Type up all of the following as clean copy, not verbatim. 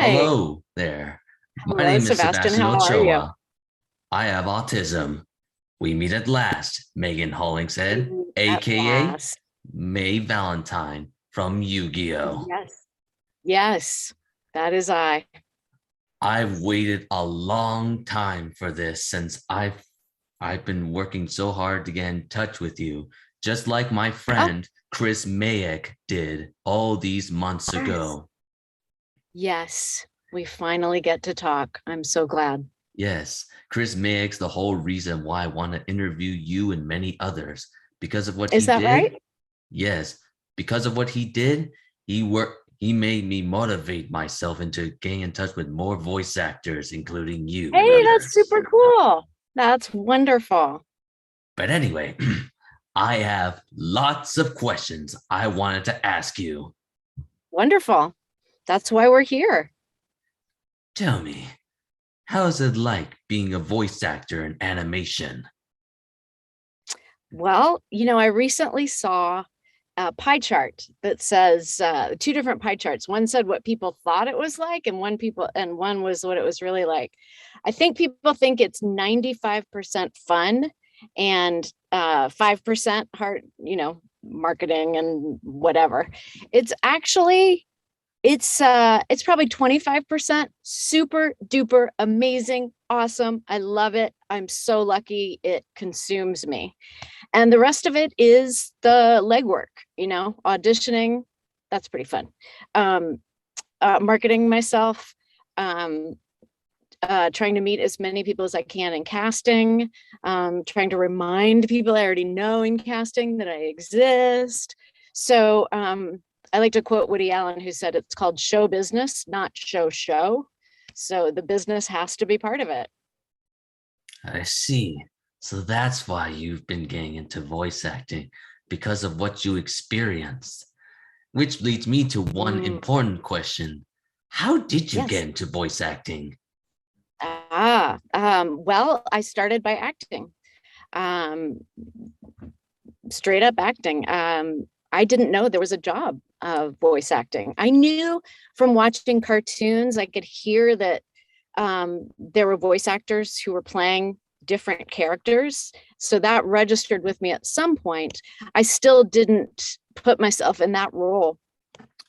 Hi. Hello there. My Hello, name is Sebastian. Sebastian How are you? Ochoa. I have autism. We meet at last, Megan Hollingshead, At aka last. Mai Valentine from Yu-Gi-Oh! Yes. Yes, that is I. I've waited a long time for this since I've been working so hard to get in touch with you, just like my Oh, friend Chris Mayek did all these months yes. ago. Yes. We finally get to talk. I'm so glad. Yes, Chris Mayek's the whole reason why I want to interview you and many others because of what Is he that did. right? Yes, because of what he did, he made me motivate myself into getting in touch with more voice actors, including you and Hey, that's others. super cool. That's wonderful. But anyway, I have lots of questions I wanted to ask you. Wonderful. That's why we're here. Tell me, how is it like being a voice actor in animation? Well, I recently saw a pie chart that says two different pie charts. One said what people thought it was like, and one was what it was really like. I think people think it's 95% fun and 5% hard, marketing and whatever. It's actually it's probably 25% super duper amazing, awesome. I love it. I'm so lucky it consumes me. And the rest of it is the legwork, auditioning. That's pretty fun. Um, Marketing myself, um, trying to meet as many people as I can in casting, trying to remind people I already know in casting that I exist. So I like to quote Woody Allen, who said it's called show business, not show. So the business has to be part of it. I see. So that's why you've been getting into voice acting because of what you experienced. Which leads me to one Mm, important question. How did you get yes. into voice acting? Well, I started by acting. Um, Straight up acting. I didn't know there was a job of voice acting. I knew from watching cartoons, I could hear that there were voice actors who were playing different characters. So that registered with me at some point. I still didn't put myself in that role,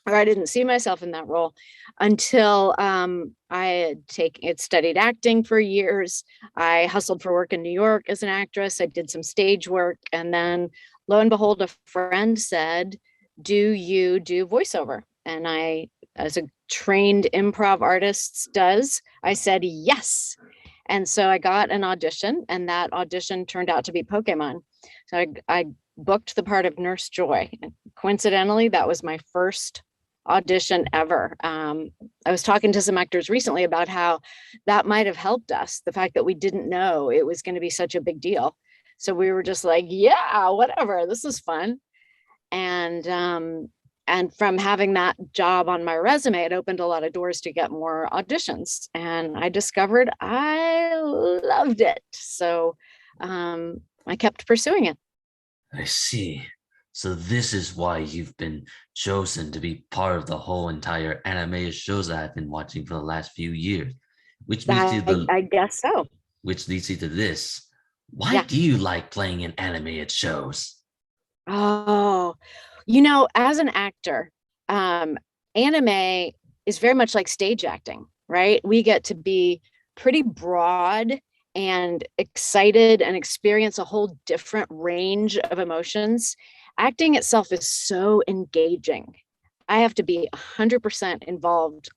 or I didn't see myself in that role until I had studied acting for years. I hustled for work in New York as an actress. I did some stage work, and then lo and behold, a friend said, "Do you do voiceover?" And I, as a trained improv artist does, I said yes. And so I got an audition, and that audition turned out to be Pokemon. So I booked the part of Nurse Joy. And coincidentally, that was my first audition ever. I was talking to some actors recently about how that might have helped us, the fact that we didn't know it was going to be such a big deal. So we were just like, yeah, whatever, this is fun. And from having that job on my resume, it opened a lot of doors to get more auditions. And I discovered I loved it. So I kept pursuing it. I see. So this is why you've been chosen to be part of the whole entire anime shows that I've been watching for the last few years. Which leads you to I guess so. which leads you to this. Why Yeah. do you like playing in animated shows? Oh, as an actor, um, anime is very much like stage acting, right? We get to be pretty broad and excited and experience a whole different range of emotions. Acting itself is so engaging. I have to be 100% involved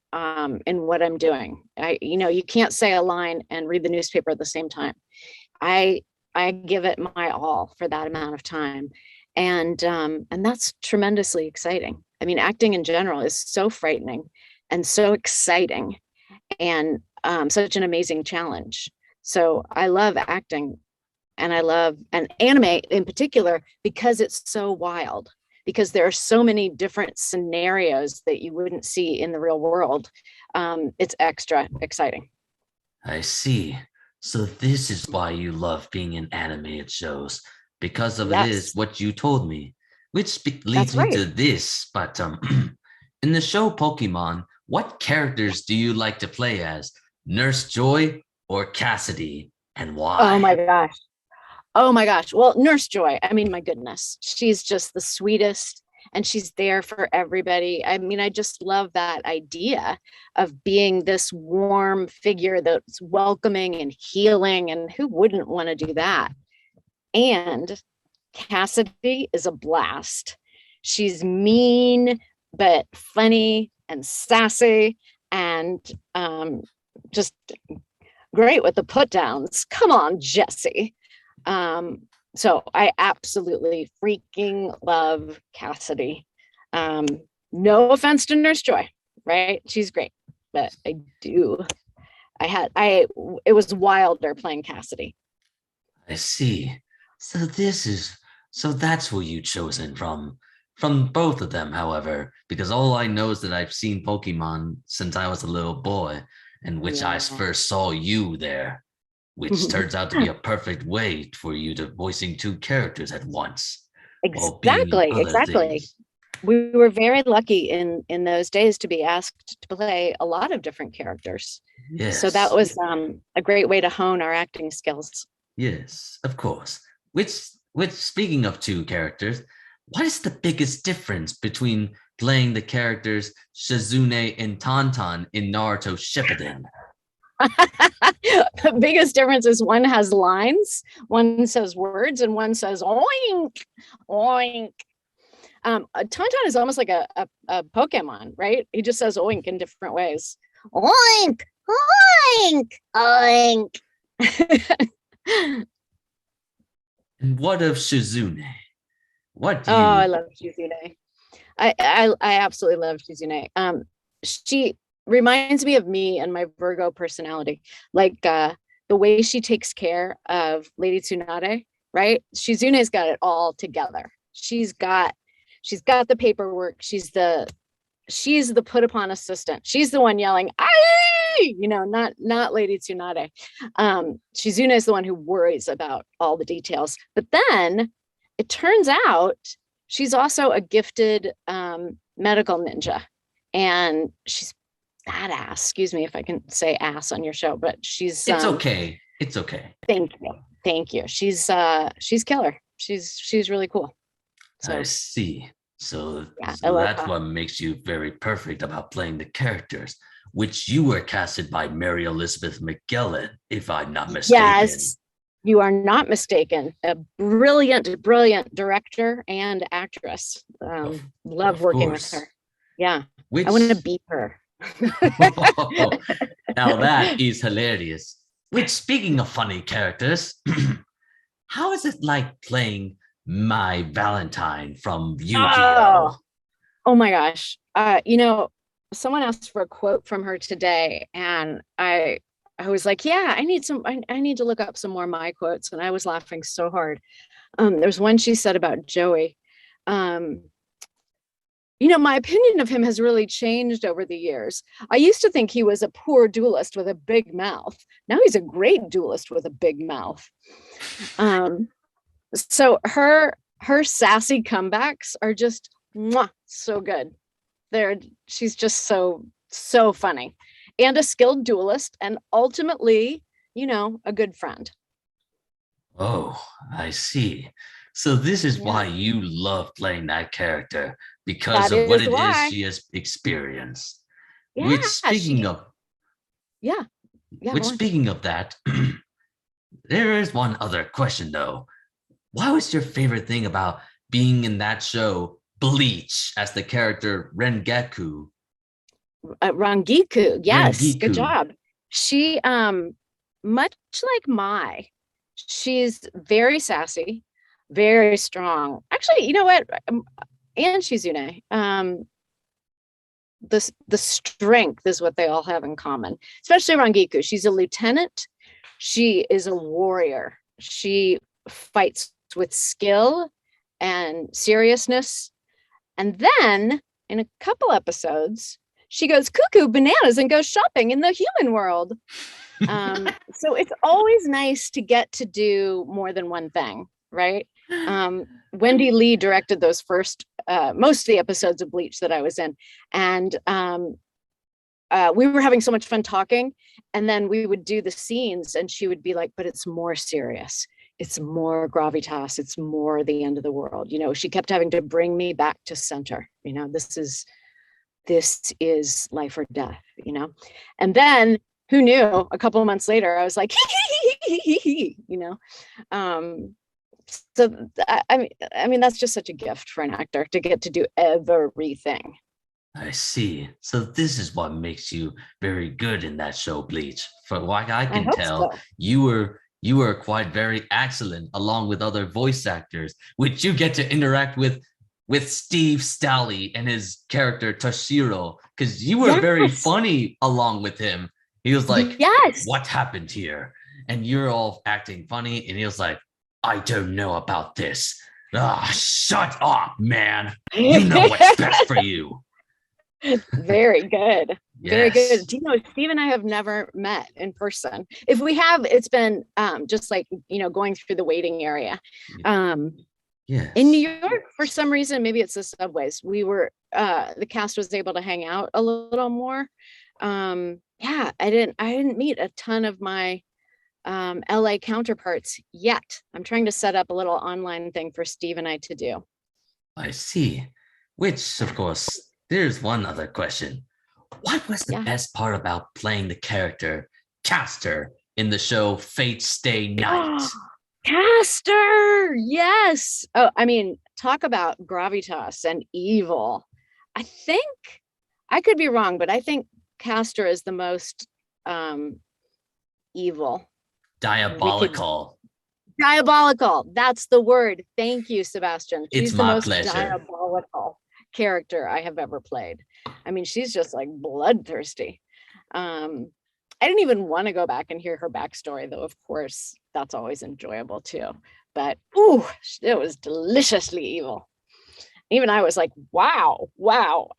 in what I'm doing. You can't say a line and read the newspaper at the same time. I I give it my all for that amount of time, and that's tremendously exciting. I mean, acting in general is so frightening and so exciting, and such an amazing challenge. So I love acting, and I love and anime in particular because it's so wild. Because there are so many different scenarios that you wouldn't see in the real world. It's extra exciting. I see. So this is why you love being in animated shows, because of it is Yes, what you told me, which leads that's me right. to this. But in the show Pokemon, what characters do you like to play as? Nurse Joy or Kassidi, and why? Oh my gosh. Oh my gosh. Well, Nurse Joy, I mean, my goodness, she's just the sweetest and she's there for everybody. I mean, I just love that idea of being this warm figure that's welcoming and healing. And who wouldn't want to do that? And Kassidi is a blast. She's mean, but funny and sassy and just great with the put downs. Come on, Jesse. So I absolutely freaking love Kassidi. No offense to Nurse Joy, right? She's great, but it was wilder playing Kassidi. I see. So that's who you chosen from both of them, however, because all I know is that I've seen Pokemon since I was a little boy, and which I first saw you there, which turns out to be a perfect way for you to voicing two characters at once. Exactly. We were very lucky in those days to be asked to play a lot of different characters. Yes. So that was a great way to hone our acting skills. Yes, of course. Which speaking of two characters, what is the biggest difference between playing the characters Shizune and Tauntaun in Naruto Shippuden? The biggest difference is one has lines, one says words, and one says oink, oink. Tauntaun is almost like a Pokemon, right? He just says oink in different ways. Oink, oink, oink. And what of Shizune? I love Shizune. I absolutely love Shizune. She reminds me of me and my Virgo personality, like the way she takes care of Lady Tsunade, right? Shizune's got it all together. She's got the paperwork. She's the put upon assistant. She's the one yelling, "Aye!" Not Lady Tsunade. Shizune is the one who worries about all the details. But then it turns out she's also a gifted medical ninja, and she's badass. Excuse me if I can say ass on your show, but she's it's okay. It's okay. Thank you. She's killer. She's really cool. So, I see. So that's her. What makes you very perfect about playing the characters, which you were casted by Mary Elizabeth McGillen, if I'm not mistaken. Yes, you are not mistaken. A brilliant director and actress. Love working with her. Yeah, I want to beat her. Now that is hilarious. Which, speaking of funny characters, how is it like playing Mai Valentine from Yu-Gi-Oh? Oh my gosh. Someone asked for a quote from her today, and I was like, yeah, I need to look up some more Mai quotes, and I was laughing so hard. There's one she said about Joey. My opinion of him has really changed over the years. I used to think he was a poor duelist with a big mouth. Now he's a great duelist with a big mouth. So her sassy comebacks are just so good. She's just so funny, and a skilled duelist, and ultimately, a good friend. Oh, I see. So this is why you love playing that character, because of what it is she has experienced. Yeah, which speaking of that, there is one other question though. What was your favorite thing about being in that show, Bleach, as the character Rangiku? Rangiku, yes, Rangiku. Good job. She, much like Mai, she's very sassy, very strong. Actually, you know what? And Shizune, the strength is what they all have in common, especially Rangiku. She's a lieutenant. She is a warrior. She fights with skill and seriousness. And then in a couple episodes, she goes cuckoo bananas and goes shopping in the human world. So it's always nice to get to do more than one thing, right? Wendy Lee directed those first, most of the episodes of Bleach that I was in. And we were having so much fun talking, and then we would do the scenes and she would be like, but it's more serious. It's more gravitas. It's more the end of the world. You know, she kept having to bring me back to center. You know, this is life or death, you know? And then who knew, a couple of months later, I was like, you know? So I mean, that's just such a gift for an actor to get to do everything. I see. So this is what makes you very good in that show, Bleach. For what I can tell, So. you were quite very excellent along with other voice actors, which you get to interact with Steve Stally and his character Toshiro, because you were very funny along with him. He was like, yes, what happened here? And you're all acting funny, and he was like, I don't know about this. Ah, shut up, man. You know what's best for you. Very good. Yes. Very good. Do you know, Steve and I have never met in person. If we have, it's been just like, you know, going through the waiting area. Yes. In New York, for some reason, maybe it's the subways, we were, the cast was able to hang out a little more. Yeah, I didn't meet a ton of my LA counterparts yet. I'm trying to set up a little online thing for Steve and I to do. I see. Which, of course, there's one other question. What was the best part about playing the character Castor in the show Fate Stay Night? Castor, yes. Oh, I mean, talk about gravitas and evil. I think, I could be wrong, but I think Castor is the most evil. Diabolical. Diabolical. That's the word. Thank you, Sebastian. She's it's my the most pleasure. Diabolical character I have ever played. I mean, she's just like bloodthirsty. I didn't even want to go back and hear her backstory, though, of course, that's always enjoyable too. But ooh, it was deliciously evil. Even I was like, wow,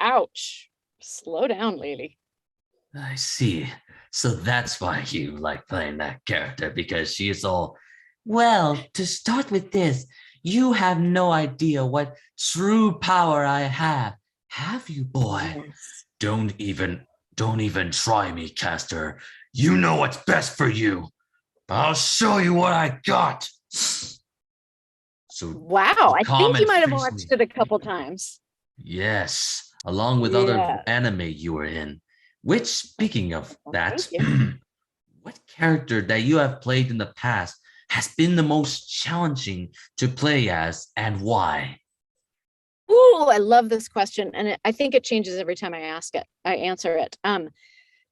ouch. Slow down, lady. I see. So that's why you like playing that character, because she's all, well, to start with this, you have no idea what true power I have. Have you, boy? Yes. Don't even try me, Castor. You know what's best for you. I'll show you what I got. So wow, I think you might have watched it a couple times. Yes, along with other anime you were in. Which, speaking of that, what character that you have played in the past has been the most challenging to play as, and why? Ooh, I love this question, and I think it changes every time I answer it.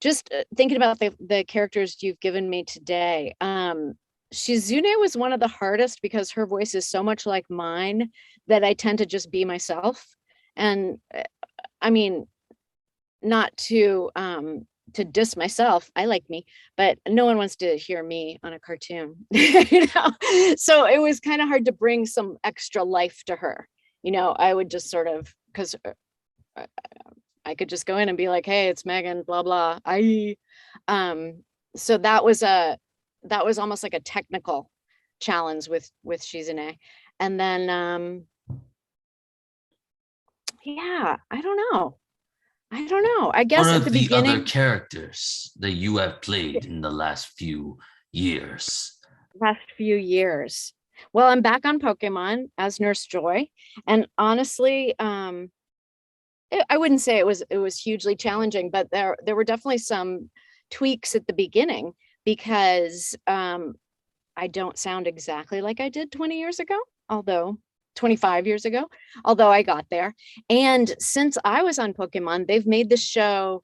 Just thinking about the characters you've given me today. Shizune was one of the hardest because her voice is so much like mine that I tend to just be myself. And I mean, not to diss myself, I like me, but no one wants to hear me on a cartoon, you know? So it was kind of hard to bring some extra life to her. You know, I would just sort of, because I could just go in and be like, hey, it's Megan, blah, blah. So that was almost like a technical challenge with Shizune. And then, yeah, I don't know. I guess what at the beginning, other characters that you have played in the last few years? Well, I'm back on Pokemon as Nurse Joy, and honestly, I wouldn't say it was hugely challenging, but there were definitely some tweaks at the beginning because I don't sound exactly like I did 20 years ago, although 25 years ago, although I got there. And since I was on Pokemon, they've made the show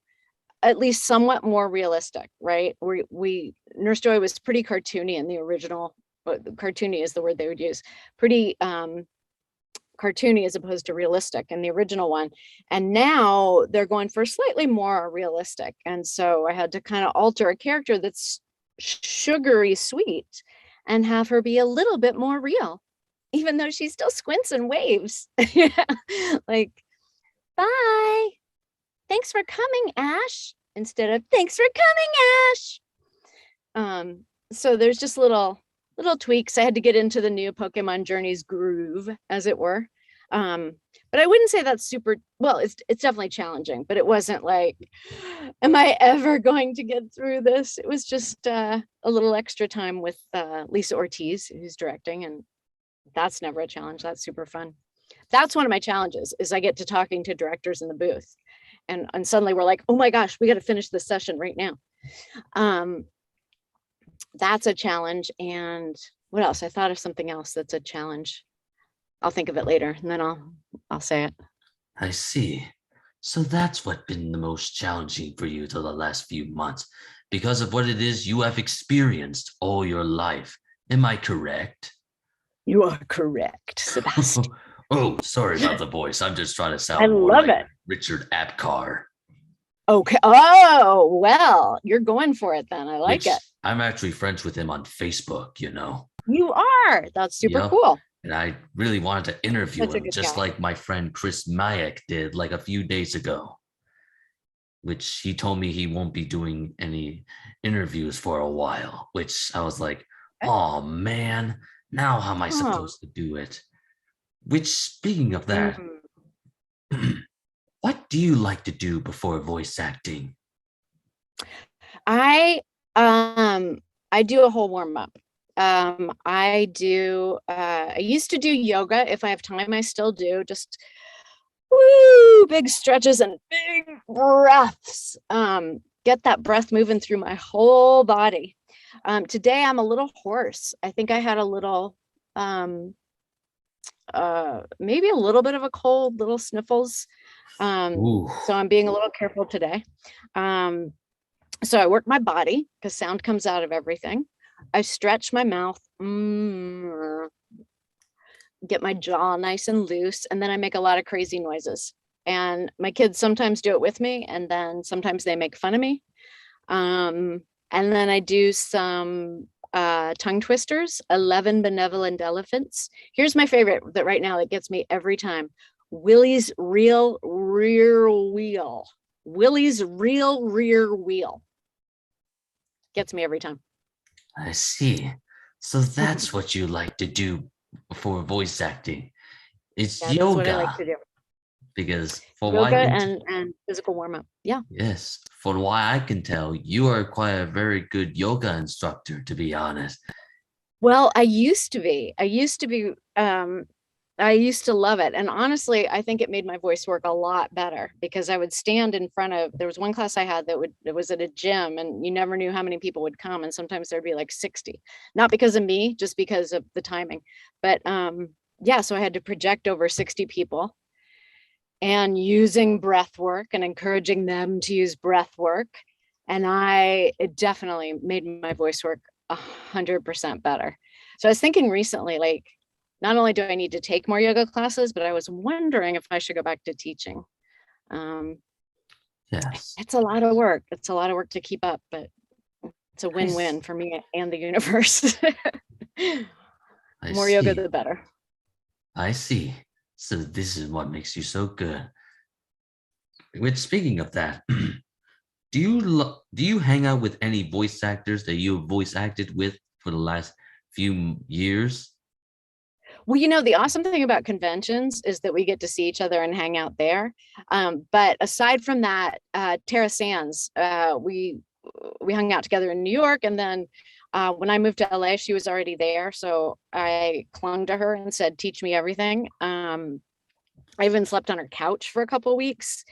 at least somewhat more realistic, right? We Nurse Joy was pretty cartoony in the original. Cartoony is the word they would use. Pretty cartoony as opposed to realistic in the original one. And now they're going for slightly more realistic. And so I had to kind of alter a character that's sugary sweet and have her be a little bit more real, even though she still squints and waves. Like, bye. Thanks for coming, Ash, instead of thanks for coming, Ash. So there's just little tweaks. I had to get into the new Pokemon Journeys groove, as it were. But I wouldn't say that's super, well, it's definitely challenging, but it wasn't like, am I ever going to get through this? It was just a little extra time with Lisa Ortiz, who's directing, and that's never a challenge. That's super fun. That's one of my challenges, is I get to talking to directors in the booth, and suddenly we're like, oh my gosh, we got to finish this session right now. That's a challenge. And what else? I thought of something else that's a challenge. I'll think of it later, and then I'll say it. I see. So that's what's been the most challenging for you till the last few months, because of what it is you have experienced all your life. Am I correct? You are correct, Sebastian. Oh, sorry about the voice. I'm just trying to sound I more love like it. Richard Apcar. Okay. Oh, well, you're going for it then. I like it. I'm actually friends with him on Facebook, you know. You are. That's super Yep. cool. And I really wanted to interview Such a him, good just guy. like my friend Chris Mayak did like a few days ago, which he told me he won't be doing any interviews for a while, which I was like, oh man, now how am I Huh. supposed to do it? Which, speaking of that, Mhm. what do you like to do before voice acting? I um I do a whole warm up. I used to do yoga. If I have time, I still do. Just woo, big stretches and big breaths. Get that breath moving through my whole body. Today I'm a little hoarse. I think I had a little maybe a little bit of a cold, little sniffles. Ooh, So I'm being a little careful today. Um, so I work my body because sound comes out of everything. I stretch my mouth, get my jaw nice and loose, and then I make a lot of crazy noises. And my kids sometimes do it with me, and then sometimes they make fun of me. And then I do some tongue twisters, 11 benevolent elephants. Here's my favorite that right now that gets me every time. Willie's real rear wheel. Willie's real rear wheel. Gets me every time. I see. So that's what you like to do before voice acting. It's That's what I like yoga. to do. Because for why Yoga I can and physical warm up. Yeah. yes, for why I can tell, you are quite a very good yoga instructor, to be honest. Well, I used to be. I used to love it. And honestly, I think it made my voice work a lot better because I would stand in front of, there was one class I had that was at a gym and you never knew how many people would come. And sometimes there'd be like 60, not because of me, just because of the timing. But yeah, so I had to project over 60 people and using breath work and encouraging them to use breath work. And it definitely made my voice work 100% better. So I was thinking recently, like, not only do I need to take more yoga classes, but I was wondering if I should go back to teaching. Um, Yes. it's a lot of work. It's a lot of work to keep up, but it's a I, win-win for me and the universe. I More yoga, see. the better. I see. So this is what makes you so good. Which, speaking of that, do you hang out with any voice actors that you have voice acted with for the last few years? Well, the awesome thing about conventions is that we get to see each other and hang out there. But aside from that, Tara Sands, we hung out together in New York, and then when I moved to LA, she was already there, so I clung to her and said, "Teach me everything." I even slept on her couch for a couple of weeks.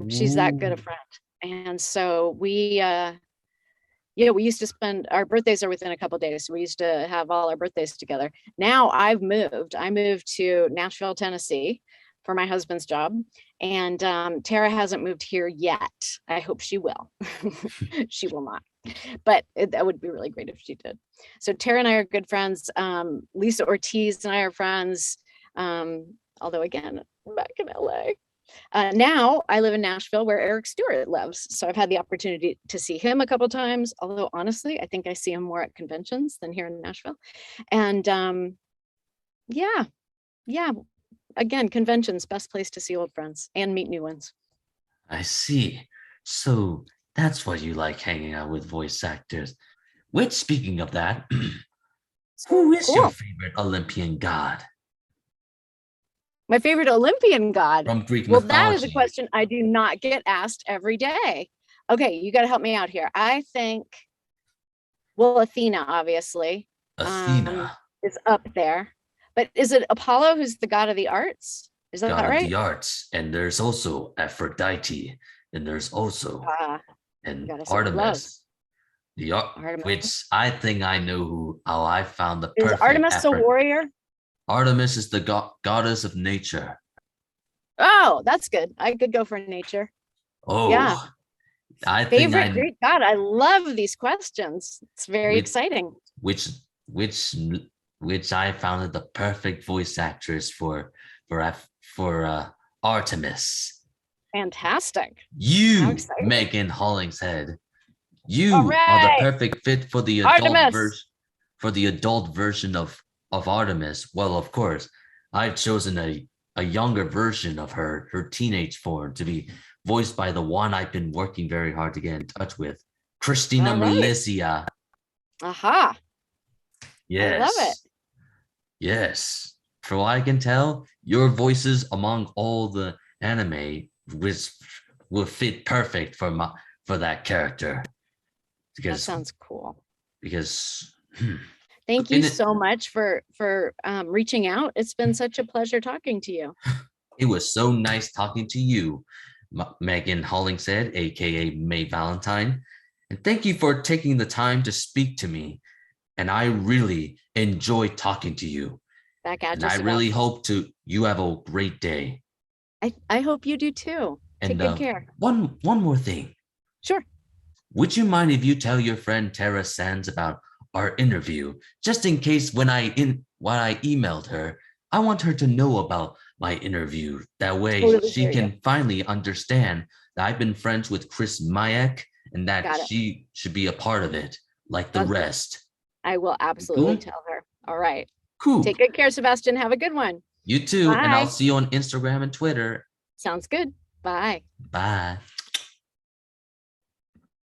She's that good a Ooh. friend, and so yeah, we used to spend our birthdays are within a couple of days. So we used to have all our birthdays together. Now I've moved. I moved to Nashville, Tennessee for my husband's job. And Tara hasn't moved here yet. I hope she will. She will not. But that would be really great if she did. So Tara and I are good friends. Lisa Ortiz and I are friends. Although again, I'm back in LA. Now I live in Nashville where Eric Stewart lives. So I've had the opportunity to see him a couple times, although honestly, I think I see him more at conventions than here in Nashville. And yeah, yeah, again, conventions, best place to see old friends and meet new ones. I see. So that's why you like hanging out with voice actors. Which, speaking of that, who is your Cool. favorite Olympian god? My favorite Olympian god. from Greek Well, that is a mythology. question I do not get asked every day. Okay, you got to help me out here. I think, well, Athena, obviously, Athena, is up there. But is it Apollo who's the god of the arts? Is that god of right? the arts, and there's also Aphrodite, and there's also and gotta say love. Artemis, Artemis. which I think I know how I found the Is perfect Artemis a warrior? Artemis is the goddess of nature. Oh, that's good. I could go for nature. Yeah. Oh, I think Favorite I Greek god. I love these questions. It's very which exciting. which which which I found the perfect voice actress for Artemis. Fantastic. How You, exciting. Megan Hollingshead, All you are the right. perfect fit for the Artemis. adult version of Artemis. Well, of course, I've chosen a younger version of her teenage form to be voiced by the one I've been working very hard to get in touch with, Christina All right. Milicia. Aha. Yes. I love it. Yes. For what I can tell, your voices among all the anime will fit perfect for that character. That sounds cool. Because thank you so much for reaching out. It's been such a pleasure talking to you. It was so nice talking to you, Megan Hollingshead, aka Mai Valentine. And thank you for taking the time to speak to me. And I really enjoyed talking to you. Back at and you. I really hope you have a great day. I hope you do too. Take good care. One more thing. Sure. Would you mind if you tell your friend Tara Sands about our interview, just in case when I emailed her, I want her to know about my interview. That way she can finally understand that I've been friends with Chris Mayek and that she should be a part of it, like the rest. I will absolutely tell her. All right. Cool. Take good care, Sebastian. Have a good one. You too. Bye. And I'll see you on Instagram and Twitter. Sounds good. Bye. Bye.